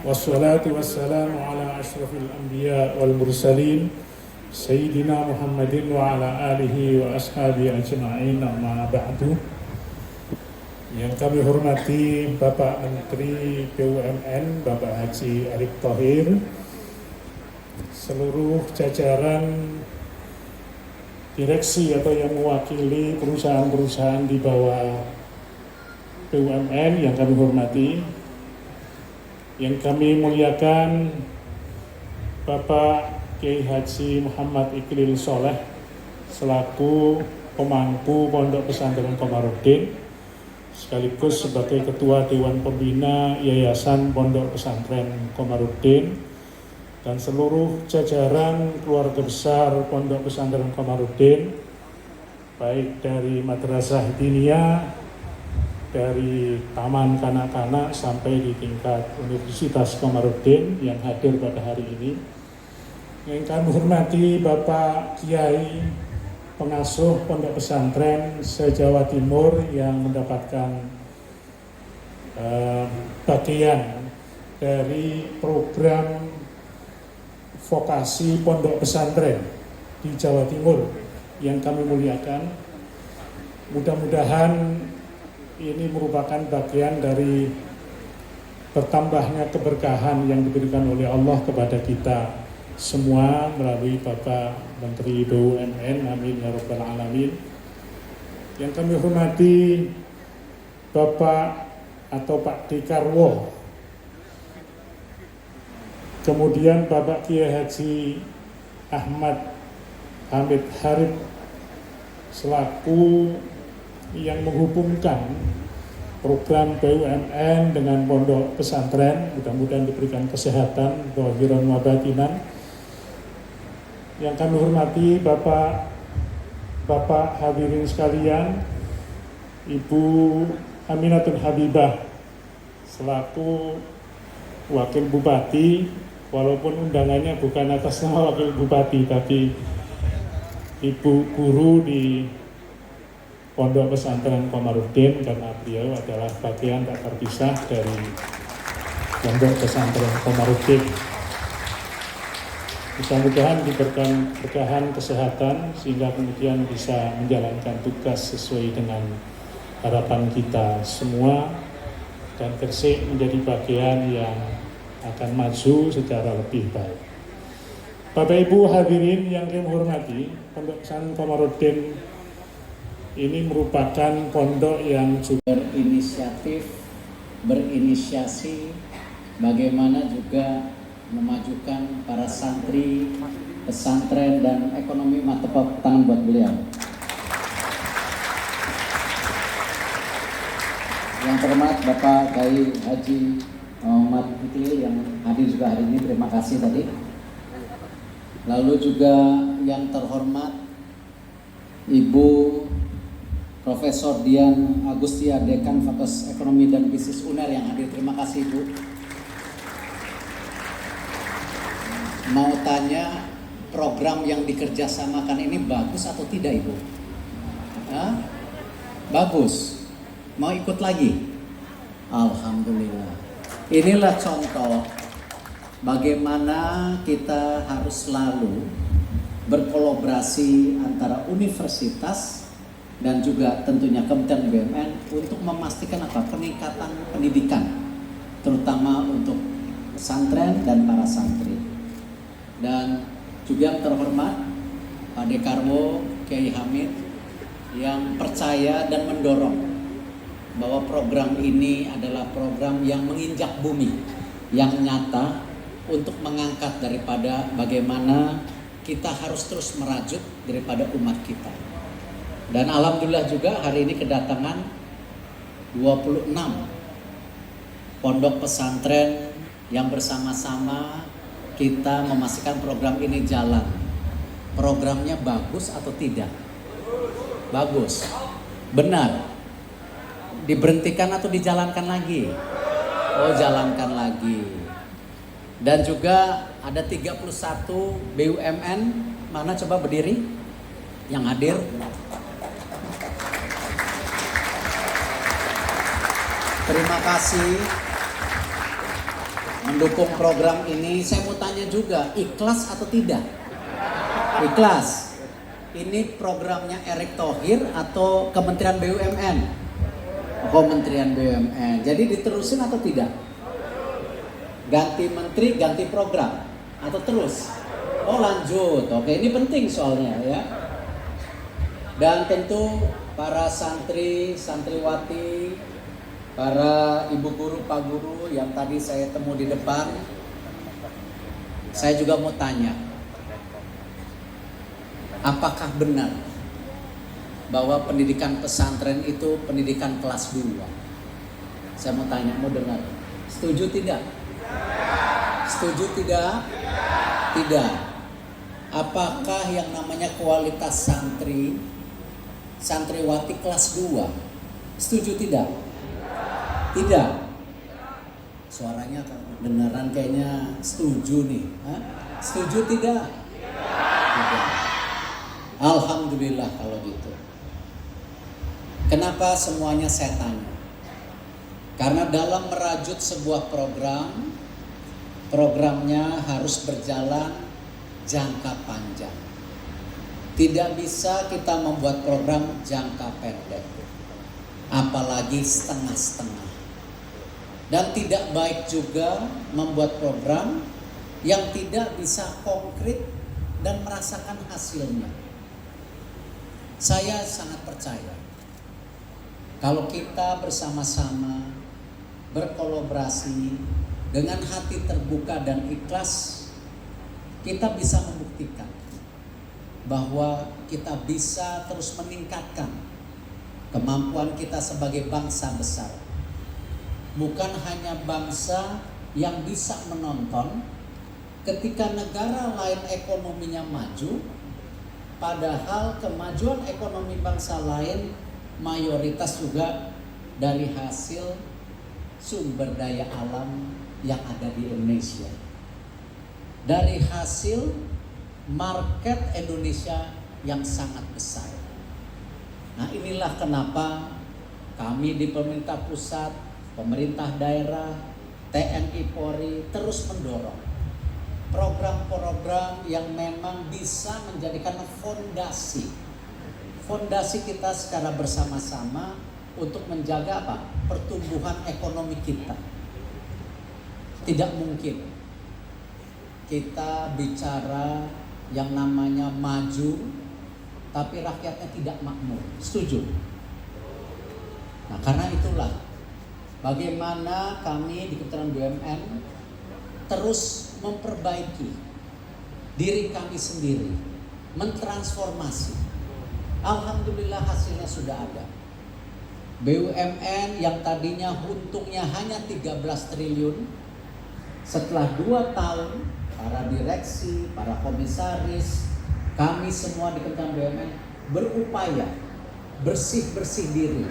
Wassalatu wassalamu ala ashrafil anbiya wal mursalin Sayyidina Muhammadin wa ala alihi wa ashabi ajma'in, amma ba'du. Yang kami hormati Bapak Menteri BUMN, Bapak Haji Erick Thohir, seluruh jajaran direksi atau yang mewakili perusahaan-perusahaan di bawah BUMN yang kami hormati, yang kami muliakan Bapak Kiai Haji Muhammad Iqlil Soleh selaku pemangku Pondok Pesantren Komarudin sekaligus sebagai Ketua Dewan Pembina Yayasan Pondok Pesantren Komarudin dan seluruh jajaran keluarga besar Pondok Pesantren Komarudin, baik dari Madrasah Diniyah, dari taman kanak-kanak sampai di tingkat Universitas Komarudin yang hadir pada hari ini. Yang kami hormati Bapak Kiai pengasuh Pondok Pesantren se-Jawa Timur yang mendapatkan bagian dari program vokasi Pondok Pesantren di Jawa Timur yang kami muliakan. Mudah-mudahan ini merupakan bagian dari bertambahnya keberkahan yang diberikan oleh Allah kepada kita semua melalui Bapak Menteri BUMN, amin ya rabbal alamin. Yang kami hormati Bapak atau Pak Dekarwo, kemudian Bapak Kiai Haji Ahmad Hamid Harib selaku yang menghubungkan program BUMN dengan pondok pesantren, mudah-mudahan diberikan kesehatan zahiran wa batinan. Yang kami hormati Bapak hadirin sekalian, Ibu Aminatul Habibah selaku Wakil Bupati, walaupun undangannya bukan atas nama Wakil Bupati tapi Ibu Guru di Pondok Pesantren Komarudin, karena beliau adalah bagian tak terpisah dari Pondok Pesantren Komarudin. Mudah-mudahan diberikan berkahan kesehatan sehingga kemudian bisa menjalankan tugas sesuai dengan harapan kita semua dan Gresik menjadi bagian yang akan maju secara lebih baik. Bapak Ibu hadirin yang kami hormati, Pondok Pesantren Komarudin ini merupakan pondok yang juga berinisiasi bagaimana juga memajukan para santri, pesantren dan ekonomi. Tepuk tangan buat beliau. Yang terhormat Bapak Kiai Haji Muhammad Iqlil yang hadir juga hari ini, terima kasih tadi. Lalu juga yang terhormat Ibu Profesor Dian Agustia, Dekan Fakultas Ekonomi dan Bisnis UNER yang hadir, terima kasih Bu. Mau tanya, program yang dikerjasamakan ini bagus atau tidak Ibu? Hah? Bagus. Mau ikut lagi? Alhamdulillah. Inilah contoh bagaimana kita harus selalu berkolaborasi antara universitas dan juga tentunya Kementerian BUMN untuk memastikan peningkatan pendidikan, terutama untuk pesantren dan para santri. Dan juga yang terhormat Pak Dekarwo Kiai Hamid yang percaya dan mendorong bahwa program ini adalah program yang menginjak bumi, yang nyata untuk mengangkat daripada bagaimana kita harus terus merajut daripada umat kita. Dan alhamdulillah juga hari ini kedatangan 26 pondok pesantren yang bersama-sama kita memastikan program ini jalan. Programnya bagus atau tidak? Bagus. Benar. Diberhentikan atau dijalankan lagi? Oh, jalankan lagi. Dan juga ada 31 BUMN, mana coba berdiri yang hadir. Terima kasih. mendukung program ini. Saya mau tanya juga, ikhlas atau tidak? Ikhlas. Ini programnya Erick Thohir atau Kementerian BUMN? Kementerian BUMN. Jadi diterusin atau tidak? Ganti menteri, ganti program atau terus? Oh lanjut. Oke, ini penting soalnya ya. Dan tentu para santri, santriwati, para ibu guru, pak guru yang tadi saya temu di depan, saya juga mau tanya, apakah benar bahwa pendidikan pesantren itu pendidikan kelas 2? Saya mau tanya, mau dengar. Setuju tidak? Setuju tidak? Tidak. Apakah yang namanya kualitas santri, santriwati kelas 2? Setuju tidak? Tidak. Suaranya beneran kayaknya setuju nih. Hah? Setuju tidak? Tidak. Alhamdulillah kalau gitu. Kenapa semuanya saya tanya? Karena dalam merajut sebuah program, programnya harus berjalan jangka panjang. Tidak bisa kita membuat program jangka pendek, apalagi setengah-setengah. Dan tidak baik juga membuat program yang tidak bisa konkret dan merasakan hasilnya. Saya sangat percaya kalau kita bersama-sama berkolaborasi dengan hati terbuka dan ikhlas, kita bisa membuktikan bahwa kita bisa terus meningkatkan kemampuan kita sebagai bangsa besar. Bukan hanya bangsa yang bisa menonton ketika negara lain ekonominya maju, padahal kemajuan ekonomi bangsa lain mayoritas juga dari hasil sumber daya alam yang ada di Indonesia. Dari hasil market Indonesia yang sangat besar. Nah, inilah kenapa kami di pemerintah pusat, pemerintah daerah, TNI Polri terus mendorong program-program yang memang bisa menjadikan fondasi kita secara bersama-sama untuk menjaga apa? Pertumbuhan ekonomi kita. Tidak mungkin kita bicara yang namanya maju tapi rakyatnya tidak makmur. Setuju? Nah, karena itulah bagaimana kami di Kementerian BUMN terus memperbaiki diri kami sendiri, mentransformasi. Alhamdulillah hasilnya sudah ada. BUMN yang tadinya untungnya hanya 13 triliun, setelah 2 tahun para direksi, para komisaris, kami semua di Kementerian BUMN berupaya bersih-bersih diri,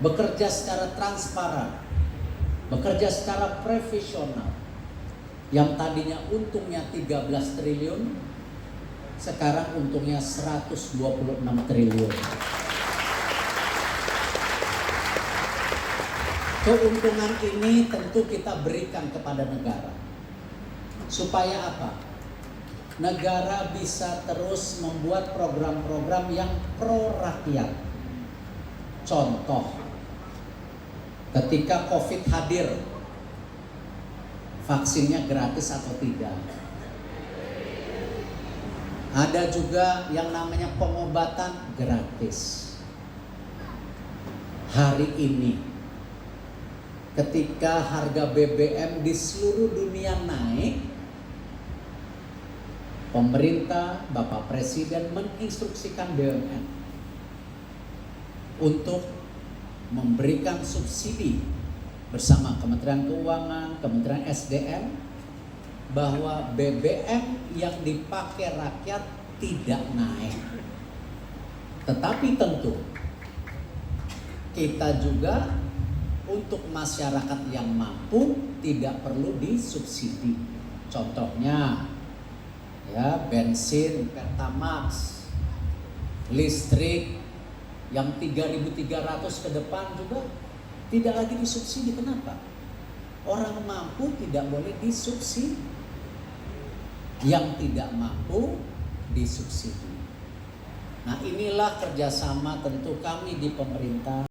bekerja secara transparan, bekerja secara profesional. Yang tadinya untungnya 13 triliun, sekarang untungnya 126 triliun. Keuntungan ini tentu kita berikan kepada negara. Supaya apa? Negara bisa terus membuat program-program yang pro rakyat. Contoh, ketika COVID hadir, vaksinnya gratis atau tidak? Ada juga yang namanya pengobatan gratis. Hari ini, ketika harga BBM di seluruh dunia naik, pemerintah, Bapak Presiden menginstruksikan BUMN untuk memberikan subsidi bersama Kementerian Keuangan, Kementerian SDM, bahwa BBM yang dipakai rakyat tidak naik. Tetapi tentu kita juga untuk masyarakat yang mampu tidak perlu disubsidi. Contohnya ya bensin, Pertamax, listrik yang 3.300 ke depan juga tidak lagi disubsidi. Kenapa? Orang mampu tidak boleh disubsidi. Yang tidak mampu disubsidi. Nah, inilah kerjasama tentu kami di pemerintah